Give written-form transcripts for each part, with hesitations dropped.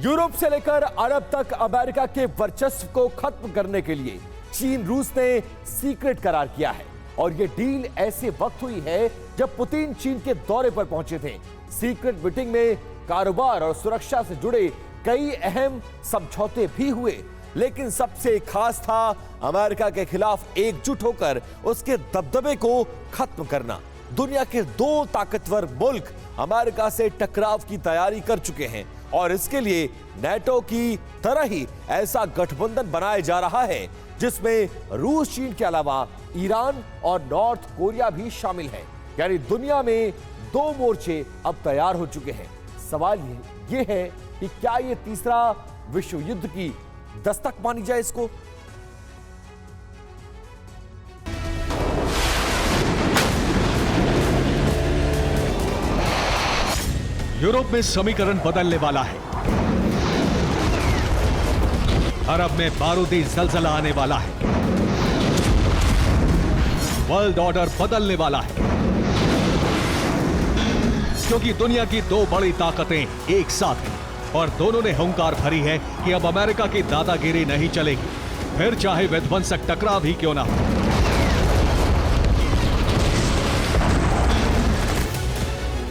Europe से लेकर अरब तक अमेरिका के वर्चस्व को खत्म करने के लिए चीन रूस ने सीक्रेट करार किया है और यह डील ऐसे वक्त हुई है जब पुतिन चीन के दौरे पर पहुंचे थे। सीक्रेट मीटिंग में कारोबार और सुरक्षा से जुड़े कई अहम समझौते भी हुए, लेकिन सबसे खास था अमेरिका के खिलाफ एकजुट होकर उसके दबदबे को खत्म करना। दुनिया के दो ताकतवर मुल्क अमेरिका से टकराव की तैयारी कर चुके हैं और इसके लिए नेटो की तरह ही ऐसा गठबंधन बनाया जा रहा है जिसमें रूस चीन के अलावा ईरान और नॉर्थ कोरिया भी शामिल है। यानी दुनिया में दो मोर्चे अब तैयार हो चुके हैं। सवाल ये है कि क्या ये तीसरा विश्व युद्ध की दस्तक मानी जाए इसको? यूरोप में समीकरण बदलने वाला है। अरब में बारूदी जलजला आने वाला है। वर्ल्ड ऑर्डर बदलने वाला है, क्योंकि दुनिया की दो बड़ी ताकतें एक साथ हैं और दोनों ने हुंकार भरी है कि अब अमेरिका की दादागिरी नहीं चलेगी, फिर चाहे विध्वंसक टकराव ही क्यों ना हो।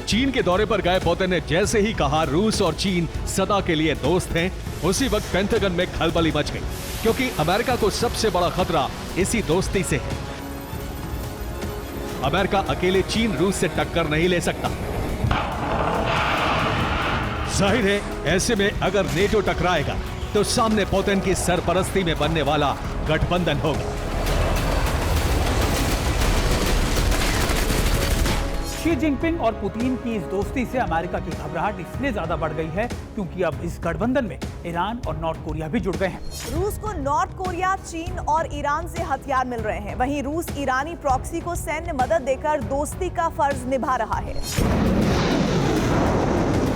चीन के दौरे पर गए पुतिन ने जैसे ही कहा रूस और चीन सदा के लिए दोस्त हैं, उसी वक्त पेंटागन में खलबली मच गई, क्योंकि अमेरिका को सबसे बड़ा खतरा इसी दोस्ती से है। अमेरिका अकेले चीन रूस से टक्कर नहीं ले सकता। जाहिर है ऐसे में अगर नेटो टकराएगा तो सामने पुतिन की सरपरस्ती में बनने वाला गठबंधन होगा। शी जिनपिंग और पुतिन की इस दोस्ती से अमेरिका की घबराहट इसलिए ज्यादा बढ़ गई है क्योंकि अब इस गठबंधन में ईरान और नॉर्थ कोरिया भी जुड़ गए हैं। रूस को नॉर्थ कोरिया, चीन और ईरान से हथियार मिल रहे हैं। वहीं रूस ईरानी प्रॉक्सी को सैन्य मदद देकर दोस्ती का फर्ज निभा रहा है।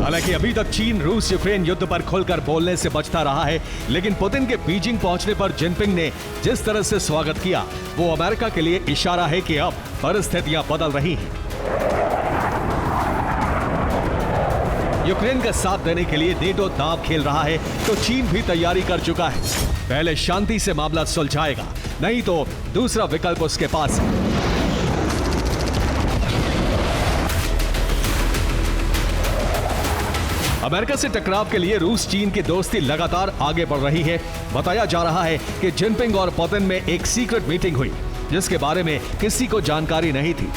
हालांकि अभी तक चीन रूस यूक्रेन युद्ध पर खुलकर बोलने से बचता रहा है, लेकिन पुतिन के बीजिंग पहुंचने पर जिनपिंग ने जिस तरह से स्वागत किया वो अमेरिका के लिए इशारा है कि अब परिस्थितियां बदल रही हैं। यूक्रेन का साथ देने के लिए नेटो दांव खेल रहा है तो चीन भी तैयारी कर चुका है। पहले शांति से मामला सुलझाएगा, नहीं तो दूसरा विकल्प उसके पास है। अमेरिका से टकराव के लिए रूस चीन की दोस्ती लगातार आगे बढ़ रही है। बताया जा रहा है कि जिनपिंग और पुतिन में एक सीक्रेट मीटिंग हुई जिसके बारे में किसी को जानकारी नहीं थी।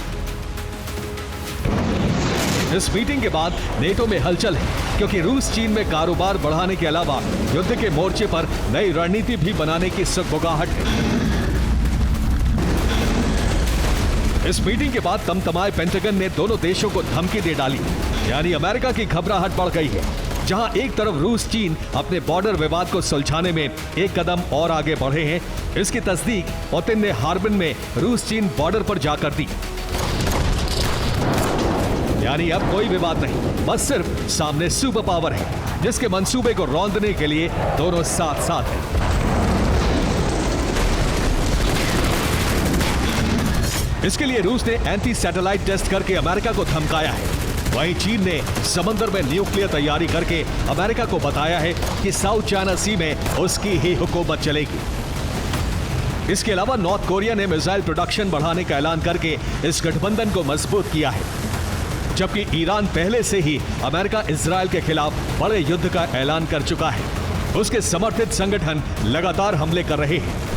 इस मीटिंग के बाद नेटो में हलचल है, क्योंकि रूस चीन में कारोबार बढ़ाने के अलावा युद्ध के मोर्चे पर नई रणनीति भी बनाने की सुगबुगाहट है। इस मीटिंग के बाद तमतमाए पेंटागन ने दोनों देशों को धमकी दे डाली, यानी अमेरिका की घबराहट बढ़ गई है। जहां एक तरफ रूस चीन अपने बॉर्डर विवाद को सुलझाने में एक कदम और आगे बढ़े हैं, इसकी तस्दीक पुतिन ने हार्बिन में रूस चीन बॉर्डर पर जाकर दी। यानी अब कोई विवाद नहीं, बस सिर्फ सामने सुपर पावर है जिसके मंसूबे को रौंदने के लिए दोनों साथ साथ हैं। इसके लिए रूस ने एंटी सैटेलाइट टेस्ट करके अमेरिका को धमकाया है। वहीं चीन ने समंदर में न्यूक्लियर तैयारी करके अमेरिका को बताया है कि साउथ चाइना सी में उसकी ही हुकूमत चलेगी। इसके अलावा नॉर्थ कोरिया ने मिसाइल प्रोडक्शन बढ़ाने का ऐलान करके इस गठबंधन को मजबूत किया है, जबकि ईरान पहले से ही अमेरिका इजराइल के खिलाफ बड़े युद्ध का ऐलान कर चुका है। उसके समर्थित संगठन लगातार हमले कर रहे हैं।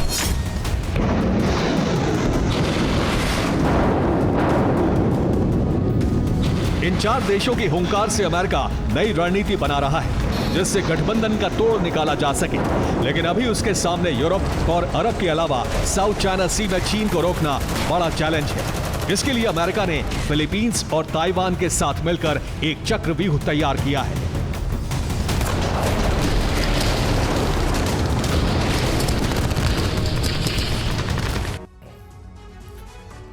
इन चार देशों की हुंकार से अमेरिका नई रणनीति बना रहा है जिससे गठबंधन का तोड़ निकाला जा सके, लेकिन अभी उसके सामने यूरोप और अरब के अलावा साउथ चाइना सी में चीन को रोकना बड़ा चैलेंज है। इसके लिए अमेरिका ने फिलीपींस और ताइवान के साथ मिलकर एक चक्रव्यूह तैयार किया है।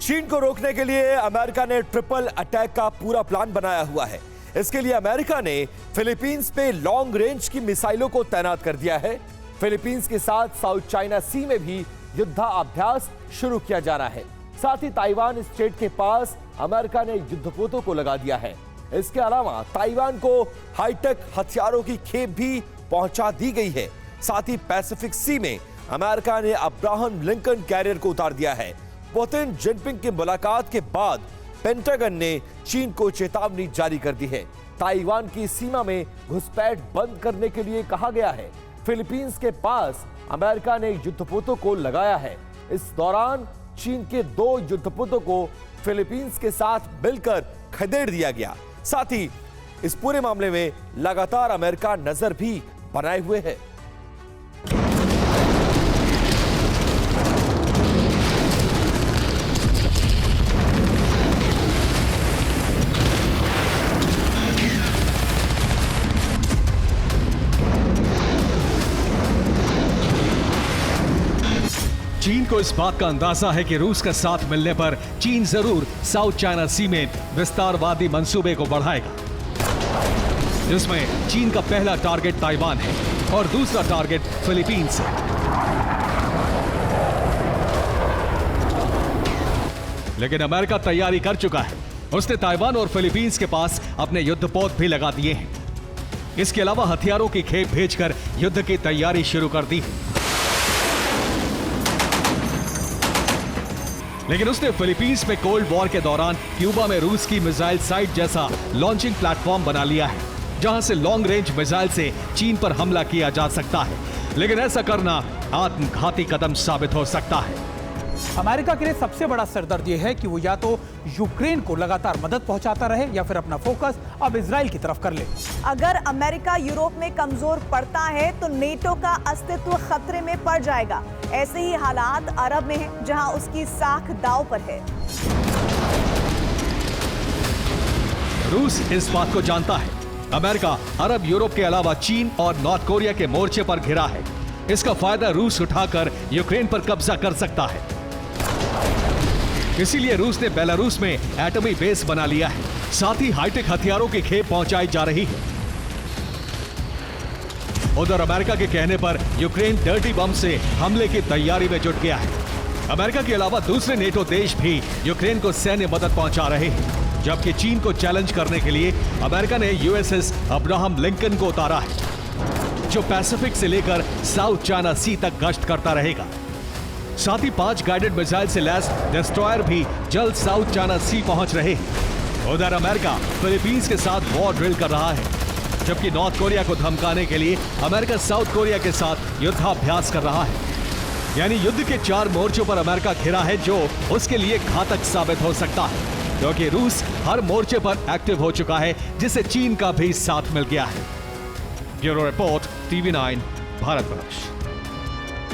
चीन को रोकने के लिए अमेरिका ने ट्रिपल अटैक का पूरा प्लान बनाया हुआ है। इसके लिए अमेरिका ने फिलीपींस पे लॉन्ग रेंज की मिसाइलों को तैनात कर दिया है। फिलीपींस के साथ साउथ चाइना सी में भी युद्धाभ्यास शुरू किया जा रहा है। साथ ही ताइवान स्ट्रेट के पास अमेरिका ने युद्धपोतों को लगा दिया है। इसके अलावा ताइवान को हाईटेक हथियारों की खेप भी पहुंचा दी गई है। साथ ही पैसिफिक सी में अमेरिका ने अब्राहम लिंकन कैरियर को उतार दिया है। पुतिन जिनपिंग की मुलाकात के बाद पेंटागन ने चीन को चेतावनी जारी कर दी है। ताइवान की सीमा में घुसपैठ बंद करने के लिए कहा गया है। फिलीपींस के पास अमेरिका ने युद्धपोतों को लगाया है। इस दौरान चीन के 2 युद्धपोतों को फिलीपींस के साथ मिलकर खदेड़ दिया गया। साथ ही इस पूरे मामले में लगातार अमेरिका नजर भी बनाए हुए है। चीन को इस बात का अंदाजा है कि रूस का साथ मिलने पर चीन जरूर साउथ चाइना सी में विस्तारवादी मंसूबे को बढ़ाएगा, जिसमें चीन का पहला टारगेट ताइवान है और दूसरा टारगेट फिलीपींस है। लेकिन अमेरिका तैयारी कर चुका है। उसने ताइवान और फिलीपींस के पास अपने युद्धपोत भी लगा दिए हैं। इसके अलावा हथियारों की खेप भेजकर युद्ध की तैयारी शुरू कर दी है। लेकिन उसने फिलीपींस में कोल्ड वॉर के दौरान क्यूबा में रूस की मिसाइल साइट जैसा लॉन्चिंग प्लेटफॉर्म बना लिया है, जहां से लॉन्ग रेंज मिसाइल से चीन पर हमला किया जा सकता है। लेकिन ऐसा करना आत्मघाती कदम साबित हो सकता है। अमेरिका के लिए सबसे बड़ा सरदर्द यह है कि वो या तो यूक्रेन को लगातार मदद पहुंचाता रहे या फिर अपना फोकस अब इजराइल की तरफ कर ले। अगर अमेरिका यूरोप में कमजोर पड़ता है तो नेटो का अस्तित्व खतरे में पड़ जाएगा। ऐसे ही हालात अरब में हैं, जहां उसकी साख दांव पर है। रूस इस बात को जानता है। अमेरिका अरब यूरोप के अलावा चीन और नॉर्थ कोरिया के मोर्चे पर घिरा है। इसका फायदा रूस उठाकर यूक्रेन पर कब्जा कर सकता है। इसीलिए रूस ने बेलारूस में एटमी बेस बना लिया है। साथ ही हाईटेक हथियारों की खेप पहुंचाई जा रही है। उधर अमेरिका के कहने पर यूक्रेन डर्टी बम से हमले की तैयारी में जुट गया है। अमेरिका के अलावा दूसरे नेटो देश भी यूक्रेन को सैन्य मदद पहुंचा रहे हैं, जबकि चीन को चैलेंज करने के लिए अमेरिका ने यूएसएस अब्राहम लिंकन को उतारा है, जो पैसिफिक से लेकर साउथ चाइना सी तक गश्त करता रहेगा। साथ ही 5 गाइडेड मिसाइल से लैस डिस्ट्रॉयर भी जल्द साउथ चाइना सी पहुंच रहे हैं। उधर अमेरिका फिलीपींस के साथ वॉर ड्रिल कर रहा है, जबकि नॉर्थ कोरिया को धमकाने के लिए अमेरिका साउथ कोरिया के साथ युद्धाभ्यास कर रहा है। यानी युद्ध के 4 मोर्चों पर अमेरिका घिरा है, जो उसके लिए घातक साबित हो सकता है, क्योंकि रूस हर मोर्चे पर एक्टिव हो चुका है, जिसे चीन का भी साथ मिल गया है। Bureau report, TV9, Bharatvarsh.